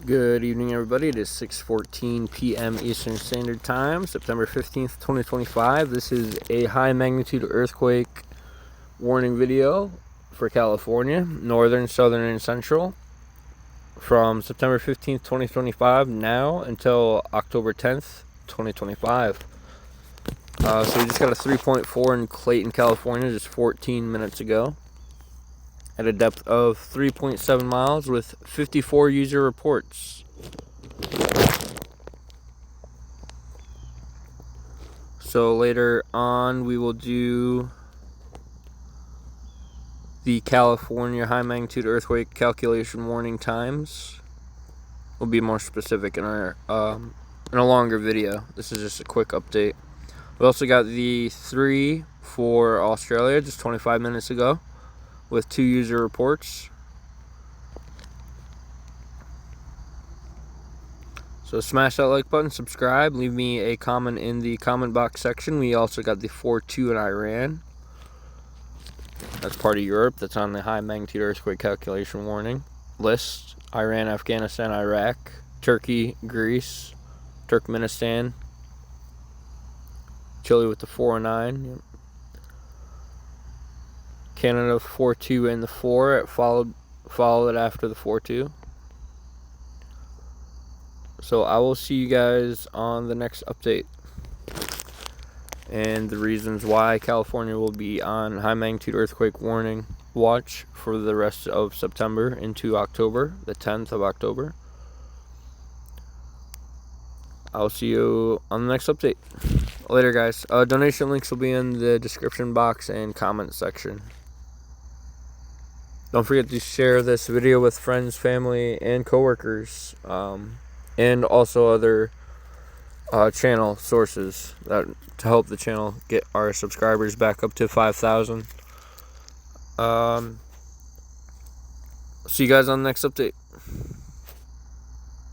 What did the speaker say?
Good evening, everybody. It is 6:14 p.m. Eastern Standard Time, September 15th, 2025. This is a high magnitude earthquake warning video for California, northern, southern, and central from September 15th, 2025 now until October 10th, 2025. So we just got a 3.4 in Clayton, California just 14 minutes ago at a depth of 3.7 miles with 54 user reports. So later on we will do the California high magnitude earthquake calculation warning times. We'll be more specific in our in a longer video. This is just a quick update. We also got the 3 for Australia just 25 minutes ago with 2 user reports. So smash that like button, subscribe, leave me a comment in the comment box section. We also got the 4.2 in Iran. That's part of Europe. That's on the high magnitude earthquake calculation warning list. Iran, Afghanistan, Iraq, Turkey, Greece, Turkmenistan, Chile with the 4.9. Canada 4.2 and the 4. It followed it after the 4.2. So I will see you guys on the next update and the reasons why California will be on high magnitude earthquake warning watch for the rest of September into October, the 10th of October. I'll see you on the next update. Later, guys. Donation links will be in the description box and comment section. Don't forget to share this video with friends, family, and coworkers, and also other channel sources that to help the channel get our subscribers back up to 5,000. See you guys on the next update.